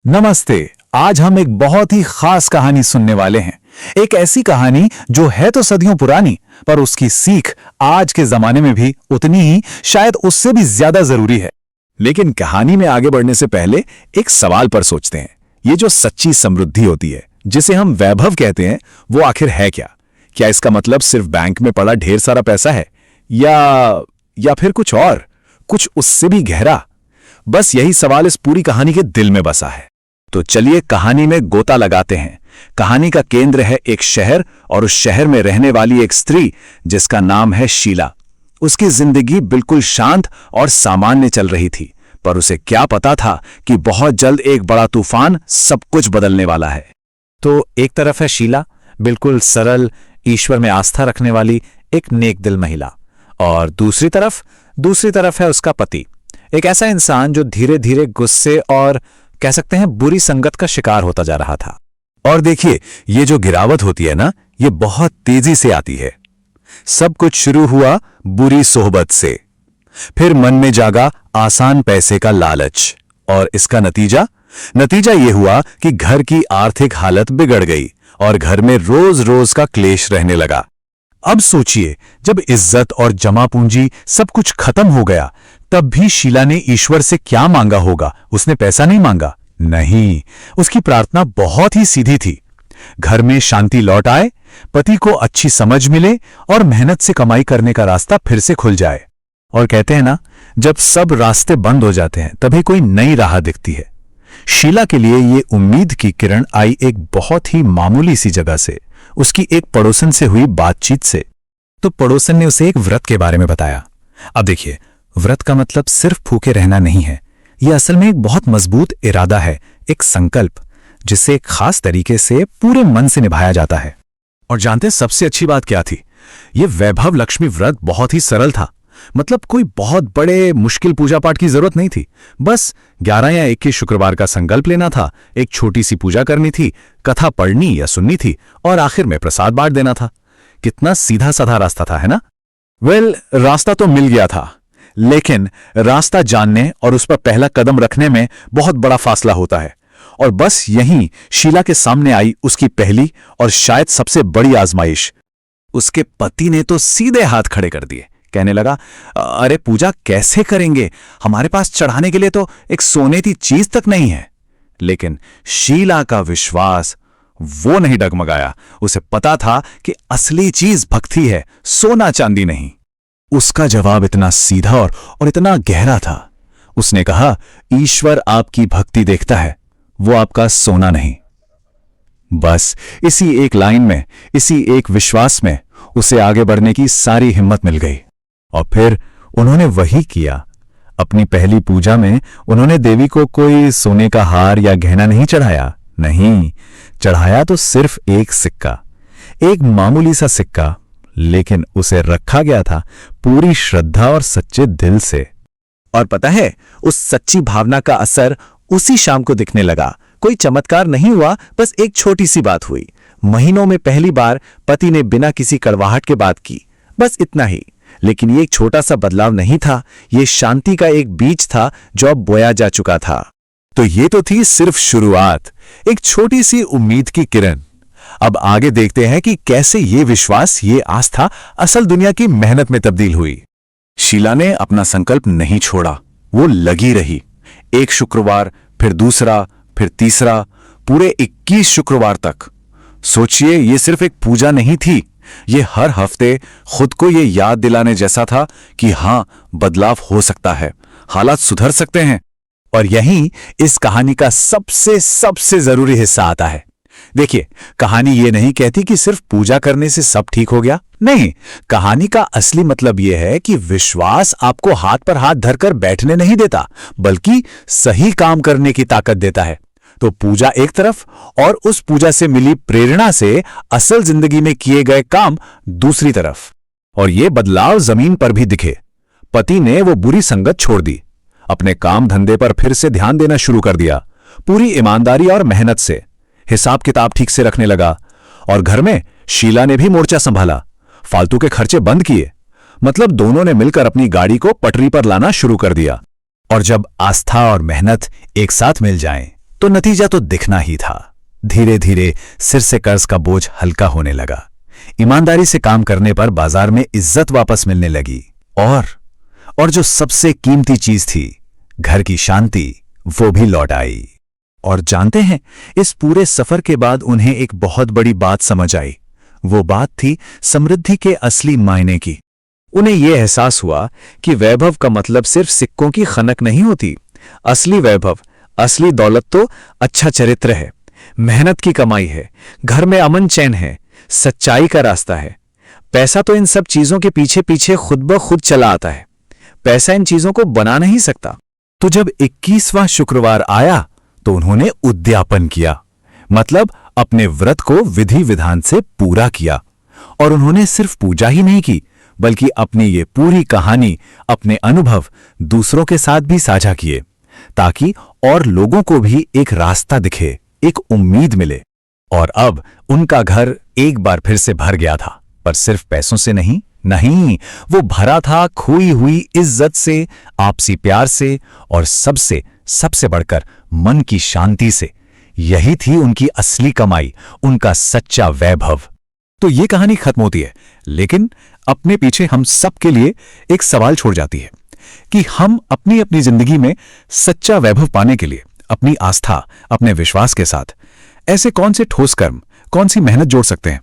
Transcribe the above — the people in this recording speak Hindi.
नमस्ते। आज हम एक बहुत ही खास कहानी सुनने वाले हैं। एक ऐसी कहानी जो है तो सदियों पुरानी, पर उसकी सीख आज के जमाने में भी उतनी ही, शायद उससे भी ज्यादा जरूरी है। लेकिन कहानी में आगे बढ़ने से पहले एक सवाल पर सोचते हैं। ये जो सच्ची समृद्धि होती है, जिसे हम वैभव कहते हैं, वो आखिर है क्या? क्या इसका मतलब सिर्फ बैंक में पड़ा ढेर सारा पैसा है, या फिर कुछ और, कुछ उससे भी गहरा? बस यही सवाल इस पूरी कहानी के दिल में बसा है। तो चलिए कहानी में गोता लगाते हैं। कहानी का केंद्र है एक शहर, और उस शहर में रहने वाली एक स्त्री जिसका नाम है शीला। उसकी जिंदगी बिल्कुल शांत और सामान्य चल रही थी, पर उसे क्या पता था कि बहुत जल्द एक बड़ा तूफान सब कुछ बदलने वाला है। तो एक तरफ है शीला, बिल्कुल सरल, ईश्वर में आस्था रखने वाली एक नेक दिल महिला, और दूसरी तरफ है उसका पति, एक ऐसा इंसान जो धीरे धीरे गुस्से और कह सकते हैं बुरी संगत का शिकार होता जा रहा था। और देखिए, ये जो गिरावट होती है ना, ये बहुत तेजी से आती है। सब कुछ शुरू हुआ बुरी सोहबत से, फिर मन में जागा आसान पैसे का लालच, और इसका नतीजा ये हुआ कि घर की आर्थिक हालत बिगड़ गई और घर में रोज रोज का क्लेश रहने लगा। अब सोचिए, जब इज्जत और जमा पूंजी सब कुछ खत्म हो गया, तब भी शीला ने ईश्वर से क्या मांगा होगा? उसने पैसा नहीं मांगा, नहीं, उसकी प्रार्थना बहुत ही सीधी थी। घर में शांति लौट आए, पति को अच्छी समझ मिले और मेहनत से कमाई करने का रास्ता फिर से खुल जाए। और कहते हैं ना, जब सब रास्ते बंद हो जाते हैं तभी कोई नई राह दिखती है। शीला के लिए ये उम्मीद की किरण आई एक बहुत ही मामूली सी जगह से, उसकी एक पड़ोसन से हुई बातचीत से। तो पड़ोसन ने उसे एक व्रत के बारे में बताया। अब देखिए, व्रत का मतलब सिर्फ भूखे रहना नहीं है। यह असल में एक बहुत मजबूत इरादा है, एक संकल्प, जिसे एक खास तरीके से पूरे मन से निभाया जाता है। और जानते हैं सबसे अच्छी बात क्या थी? यह वैभव लक्ष्मी व्रत बहुत ही सरल था। मतलब कोई बहुत बड़े मुश्किल पूजा पाठ की जरूरत नहीं थी। बस 11 या 21 शुक्रवार का संकल्प लेना था, एक छोटी सी पूजा करनी थी, कथा पढ़नी या सुननी थी, और आखिर में प्रसाद बांट देना था। कितना सीधा साधा रास्ता था, है ना? रास्ता तो मिल गया था, लेकिन रास्ता जानने और उस पर पहला कदम रखने में बहुत बड़ा फासला होता है। और बस यहीं शीला के सामने आई उसकी पहली और शायद सबसे बड़ी आजमाइश। उसके पति ने तो सीधे हाथ खड़े कर दिए। कहने लगा, अरे पूजा कैसे करेंगे? हमारे पास चढ़ाने के लिए तो एक सोने की चीज तक नहीं है। लेकिन शीला का विश्वास वो नहीं डगमगाया। उसे पता था कि असली चीज भक्ति है, सोना चांदी नहीं। उसका जवाब इतना सीधा और इतना गहरा था। उसने कहा, ईश्वर आपकी भक्ति देखता है, वो आपका सोना नहीं। बस इसी एक लाइन में, इसी एक विश्वास में उसे आगे बढ़ने की सारी हिम्मत मिल गई। और फिर उन्होंने वही किया। अपनी पहली पूजा में उन्होंने देवी को कोई सोने का हार या गहना नहीं चढ़ाया। नहीं, चढ़ाया तो सिर्फ एक सिक्का, एक मामूली सा सिक्का, लेकिन उसे रखा गया था पूरी श्रद्धा और सच्चे दिल से। और पता है, उस सच्ची भावना का असर उसी शाम को दिखने लगा। कोई चमत्कार नहीं हुआ, बस एक छोटी सी बात हुई। महीनों में पहली बार पति ने बिना किसी कड़वाहट के बात की, बस इतना ही। लेकिन ये एक छोटा सा बदलाव नहीं था, ये शांति का एक बीज था जो अब बोया जा चुका था। तो ये तो थी सिर्फ शुरुआत, एक छोटी सी उम्मीद की किरण। अब आगे देखते हैं कि कैसे ये विश्वास, ये आस्था असल दुनिया की मेहनत में तब्दील हुई। शीला ने अपना संकल्प नहीं छोड़ा, वो लगी रही। एक शुक्रवार, फिर दूसरा, फिर तीसरा, पूरे 21 शुक्रवार तक। सोचिए, ये सिर्फ एक पूजा नहीं थी, ये हर हफ्ते खुद को ये याद दिलाने जैसा था कि हां, बदलाव हो सकता है, हालात सुधर सकते हैं। और यहीं इस कहानी का सबसे जरूरी हिस्सा आता है। देखिए, कहानी ये नहीं कहती कि सिर्फ पूजा करने से सब ठीक हो गया। नहीं, कहानी का असली मतलब यह है कि विश्वास आपको हाथ पर हाथ धरकर बैठने नहीं देता, बल्कि सही काम करने की ताकत देता है। तो पूजा एक तरफ, और उस पूजा से मिली प्रेरणा से असल जिंदगी में किए गए काम दूसरी तरफ। और ये बदलाव जमीन पर भी दिखे। पति ने वो बुरी संगत छोड़ दी, अपने काम धंधे पर फिर से ध्यान देना शुरू कर दिया, पूरी ईमानदारी और मेहनत से। हिसाब किताब ठीक से रखने लगा। और घर में शीला ने भी मोर्चा संभाला, फालतू के खर्चे बंद किए। मतलब दोनों ने मिलकर अपनी गाड़ी को पटरी पर लाना शुरू कर दिया। और जब आस्था और मेहनत एक साथ मिल जाएं, तो नतीजा तो दिखना ही था। धीरे धीरे सिर से कर्ज का बोझ हल्का होने लगा। ईमानदारी से काम करने पर बाजार में इज्जत वापस मिलने लगी और जो सबसे कीमती चीज थी, घर की शांति, वो भी लौट आई। और जानते हैं, इस पूरे सफर के बाद उन्हें एक बहुत बड़ी बात समझ आई। वो बात थी समृद्धि के असली मायने की। उन्हें यह एहसास हुआ कि वैभव का मतलब सिर्फ सिक्कों की खनक नहीं होती। असली वैभव, असली दौलत तो अच्छा चरित्र है, मेहनत की कमाई है, घर में अमन चैन है, सच्चाई का रास्ता है। पैसा तो इन सब चीजों के पीछे पीछे खुद ब खुद चला आता है। पैसा इन चीजों को बना नहीं सकता। तो जब 21वां शुक्रवार आया तो उन्होंने उद्यापन किया, मतलब अपने व्रत को विधि विधान से पूरा किया। और उन्होंने सिर्फ पूजा ही नहीं की, बल्कि अपनी ये पूरी कहानी, अपने अनुभव दूसरों के साथ भी साझा किए, ताकि और लोगों को भी एक रास्ता दिखे, एक उम्मीद मिले। और अब उनका घर एक बार फिर से भर गया था, पर सिर्फ पैसों से नहीं, वो भरा था खोई हुई इज्जत से, आपसी प्यार से और सबसे बढ़कर मन की शांति से। यही थी उनकी असली कमाई, उनका सच्चा वैभव। तो ये कहानी खत्म होती है, लेकिन अपने पीछे हम सब के लिए एक सवाल छोड़ जाती है कि हम अपनी अपनी जिंदगी में सच्चा वैभव पाने के लिए अपनी आस्था, अपने विश्वास के साथ ऐसे कौन से ठोस कर्म, कौन सी मेहनत जोड़ सकते हैं।